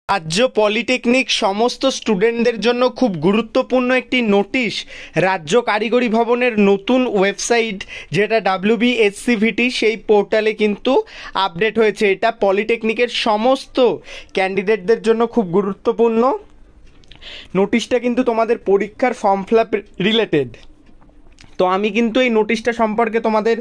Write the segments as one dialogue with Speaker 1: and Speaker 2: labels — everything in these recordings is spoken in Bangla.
Speaker 1: রাজ্য পলিটেকনিক সমস্ত স্টুডেন্টদের জন্য খুব গুরুত্বপূর্ণ একটি নোটিশ রাজ্য কারিগরি ভবনের নতুন ওয়েবসাইট যেটা WBSCVT সেই পোর্টালে কিন্তু আপডেট হয়েছে। এটা পলিটেকনিকের সমস্ত ক্যান্ডিডেটদের জন্য খুব গুরুত্বপূর্ণ। নোটিশটা কিন্তু তোমাদের পরীক্ষার ফর্ম ফিল আপ রিলেটেড। তো আমি কিন্তু এই নোটিশটা সম্পর্কে তোমাদের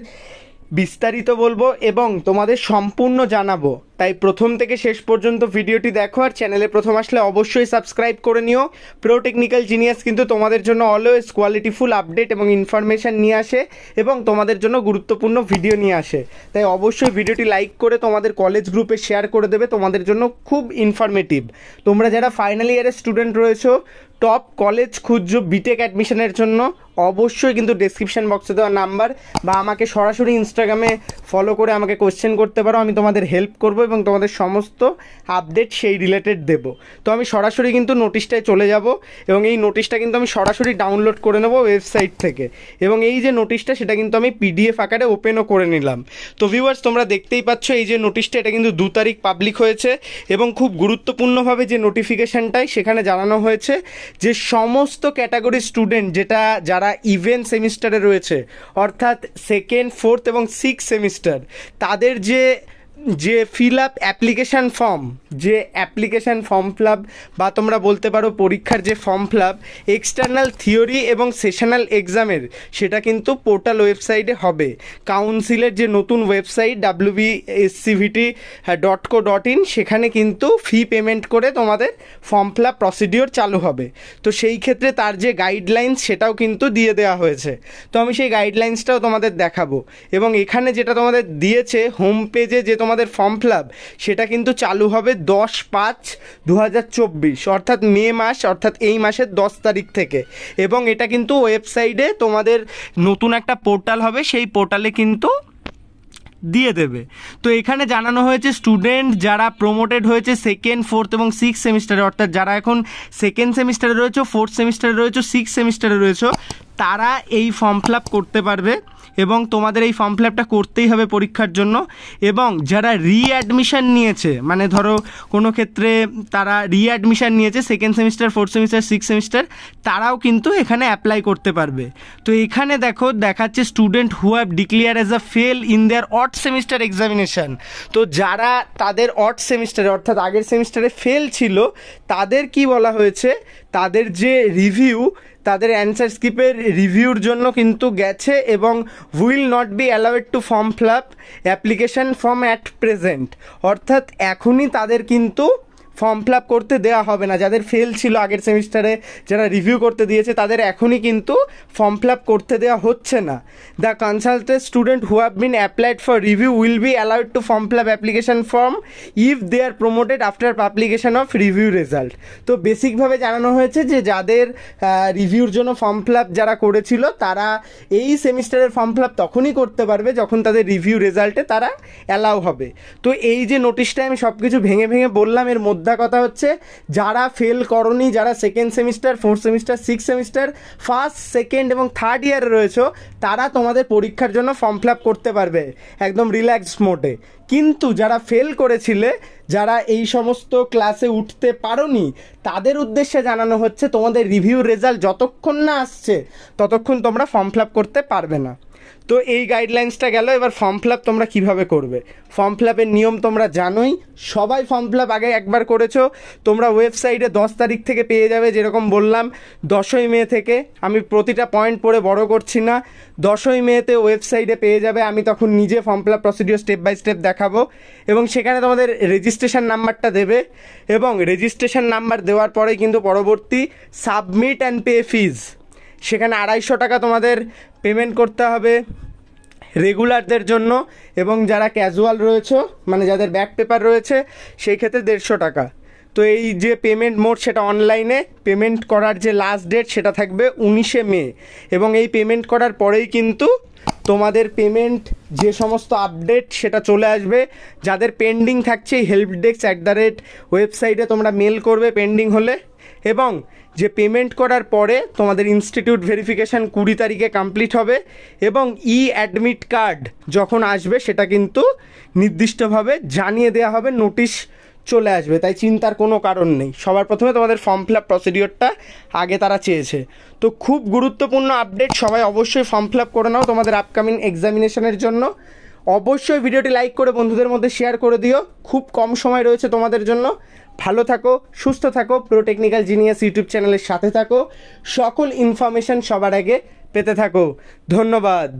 Speaker 1: বিস্তারিত বলবো এবং তোমাদের সম্পূর্ণ জানাবো, তাই প্রথম থেকে শেষ পর্যন্ত ভিডিওটি দেখো। আর চ্যানেলে প্রথম আসলে অবশ্যই সাবস্ক্রাইব করে নিও। প্রো টেকনিক্যাল জিনিয়াস কিন্তু তোমাদের জন্য অলওয়েজ কোয়ালিটিফুল আপডেট এবং ইনফরমেশান নিয়ে আসে এবং তোমাদের জন্য গুরুত্বপূর্ণ ভিডিও নিয়ে আসে। তাই অবশ্যই ভিডিওটি লাইক করে তোমাদের কলেজ গ্রুপে শেয়ার করে দেবে, তোমাদের জন্য খুব ইনফরমেটিভ। তোমরা যারা ফাইনাল ইয়ারের স্টুডেন্ট রয়েছো, টপ কলেজ খুঁজছো বিটেক অ্যাডমিশনের জন্য, অবশ্যই কিন্তু ডেসক্রিপশন বক্সে দেওয়া নাম্বার বা আমাকে সরাসরি ইনস্টাগ্রামে ফলো করে আমাকে কোশ্চেন করতে পারো। আমি তোমাদের হেল্প করবো এবং তোমাদের সমস্ত আপডেট সেই রিলেটেড দেব। তো আমি সরাসরি কিন্তু নোটিশটায় চলে যাব এবং এই নোটিশটা কিন্তু আমি সরাসরি ডাউনলোড করে নেব ওয়েবসাইট থেকে। এবং এই যে নোটিশটা সেটা কিন্তু আমি PDF আকারে ওপেনও করে নিলাম। তো ভিউয়ার্স, তোমরা দেখতেই পাচ্ছ এই যে নোটিশটা, এটা কিন্তু 2 তারিখ পাবলিক হয়েছে এবং খুব গুরুত্বপূর্ণভাবে যে নোটিফিকেশানটাই সেখানে জানানো হয়েছে যে সমস্ত ক্যাটাগরি স্টুডেন্ট যারা ইভেন্ট সেমিস্টারে রয়েছে, অর্থাৎ 2nd, 4th এবং 6th সেমিস্টার, তাদের যে feel up application form fill up বা তোমরা বলতে পারো পরীক্ষার যে form fill up external theory এবং সেশনাল এক্সামের, সেটা কিন্তু পোর্টাল ওয়েবসাইটে হবে। কাউন্সিলের যে নতুন ওয়েবসাইট WBSCVT.co.in, সেখানে কিন্তু ফি পেমেন্ট করে তোমাদের ফর্ম ফিল আপ প্রসিডিওর চালু হবে। তো সেই ক্ষেত্রে তার যে গাইডলাইন্স সেটাও কিন্তু দিয়ে দেওয়া হয়েছে। তো আমি সেই গাইডলাইন্সটাও তোমাদের দেখাবো এবং এখানে যেটা তোমাদের দিয়েছে হোম পেজে যে তোমাদের ফর্ম ফিল আপ, সেটা কিন্তু চালু হবে 10/5/2024 অর্থাৎ মে মাস, অর্থাৎ এই মাসের 10 তারিখ থেকে। এবং এটা কিন্তু ওয়েবসাইটে তোমাদের নতুন একটা পোর্টাল হবে, সেই পোর্টালে কিন্তু দিয়ে দেবে। তো এখানে জানানো হয়েছে স্টুডেন্ট যারা প্রমোটেড হয়েছে 2nd, 4th এবং 6th সেমিস্টারে, অর্থাৎ যারা এখন 2nd সেমিস্টারে রয়েছে, 4th সেমিস্টারে রয়েছে, 6th সেমিস্টারে রয়েছে, তারা এই ফর্ম ফিল আপ করতে পারবে এবং তোমাদের এই ফর্ম ফিল আপটা করতেই হবে পরীক্ষার জন্য। এবং যারা রিঅ্যাডমিশন নিয়েছে, মানে ধরো কোনো ক্ষেত্রে তারা রিঅ্যাডমিশন নিয়েছে 2nd semester, 4th semester, 6th semester, তারাও কিন্তু এখানে অ্যাপ্লাই করতে পারবে। তো এখানে দেখাচ্ছে student who have declare as a fail in their odd semester examination. তো যারা তাদের অড সেমিস্টারে, অর্থাৎ আগের সেমিস্টারে ফেল ছিল, তাদের কি বলা হয়েছে, তাদের যে রিভিউ, তাদের অ্যান্সার স্ক্রিপ্টের রিভিউর জন্য কিন্তু গেছে এবং will not be allowed to form fill up application form at present, অর্থাৎ এখনই তাদের কিন্তু ফর্ম ফিল আপ করতে দেওয়া হবে না। যাদের ফেল ছিল আগের সেমিস্টারে, যারা রিভিউ করতে দিয়েছে, তাদের এখনই কিন্তু ফর্ম ফিল আপ করতে দেওয়া হচ্ছে না। The consulted student who have been applied for review will be allowed to form fill up application form if they are promoted after publication of review result. তো বেসিকভাবে জানানো হয়েছে যে যাদের রিভিউর জন্য ফর্ম ফিল আপ যারা করেছিল, তারা এই সেমিস্টারের ফর্ম ফিল আপ তখনই করতে পারবে যখন তাদের রিভিউ রেজাল্টে তারা অ্যালাউ হবে। তো এই যে নোটিশটায় আমি সব কিছু ভেঙে ভেঙে বললাম, এর মধ্যে কথা হচ্ছে যারা ফেল করনি, যারা 2nd semester, 4th semester, 6th semester, 1st, 2nd এবং 3rd ইয়ারে রয়েছে, তারা তোমাদের পরীক্ষার জন্য ফর্ম ফিল আপ করতে পারবে একদম রিল্যাক্স মোডে। কিন্তু যারা ফেল করেছিলে, যারা এই সমস্ত ক্লাসে উঠতে পারোনি, তাদের উদ্দেশ্যে জানানো হচ্ছে তোমাদের রিভিউ রেজাল্ট যতক্ষণ না আসছে ততক্ষণ তোমরা ফর্ম ফিল আপ করতে পারবে না। তো এই গাইডলাইন্সটা গেল। এবার ফর্ম ফিল আপ তোমরা কীভাবে করবে? ফর্ম ফিল আপের নিয়ম তোমরা জানোই, সবাই ফর্ম ফিল আপ আগে একবার করেছো। তোমরা ওয়েবসাইটে 10 তারিখ থেকে পেয়ে যাবে, যেরকম বললাম 10ই মে থেকে। আমি প্রতিটা পয়েন্ট পড়ে বড় করছি না, 10ই মেতে ওয়েবসাইটে পেয়ে যাবে। আমি তখন নিজে form fill up procedure step by step দেখাবো এবং সেখানে তোমাদের রেজিস্ট্রেশন নাম্বারটা দেবে এবং রেজিস্ট্রেশন নাম্বার দেওয়ার পরেই কিন্তু পরবর্তী সাবমিট অ্যান্ড পে ফিজ, সেখানে 250 টাকা তোমাদের পেমেন্ট করতে হবে রেগুলারদের জন্য, এবং যারা ক্যাজুয়াল রয়েছে, মানে যাদের ব্যাক পেপার রয়েছে, সেই ক্ষেত্রে 150 টাকা। তো এই যে পেমেন্ট মোড, সেটা অনলাইনে পেমেন্ট করার যে লাস্ট ডেট সেটা থাকবে 19শে মে এবং এই পেমেন্ট করার পরেই কিন্তু তোমাদের পেমেন্ট যে সমস্ত আপডেট সেটা চলে আসবে। যাদের পেন্ডিং থাকছে helpdesk@, ওয়েবসাইটে তোমরা মেল করবে পেন্ডিং হলে, এবং যে পেমেন্ট করার পরে তোমাদের ইনস্টিটিউট ভেরিফিকেশান 20 তারিখে কমপ্লিট হবে এবং অ্যাডমিট কার্ড যখন আসবে সেটা কিন্তু নির্দিষ্টভাবে জানিয়ে দেওয়া হবে নোটিশ চলে আসবে, তাই চিন্তার কোনো কারণ নেই। সবার প্রথমে তোমাদের ফর্ম ফিল আপ প্রসিডিওরটা আগে তারা চেয়েছে। তো খুব গুরুত্বপূর্ণ আপডেট, সবাই অবশ্যই ফর্ম ফিল আপ করে নাও তোমাদের আপকামিং এক্সামিনেশনের জন্য। অবশ্যই ভিডিওটি লাইক করে বন্ধুদের মধ্যে শেয়ার করে দিও। খুব কম সময় রয়েছে তোমাদের জন্য। ভালো থাকো, সুস্থ থাকো, প্রো টেকনিক্যাল জিনিয়াস ইউটিউব চ্যানেলের সাথে থাকো, সকল ইনফরমেশান সবার আগে পেতে থাকো। ধন্যবাদ।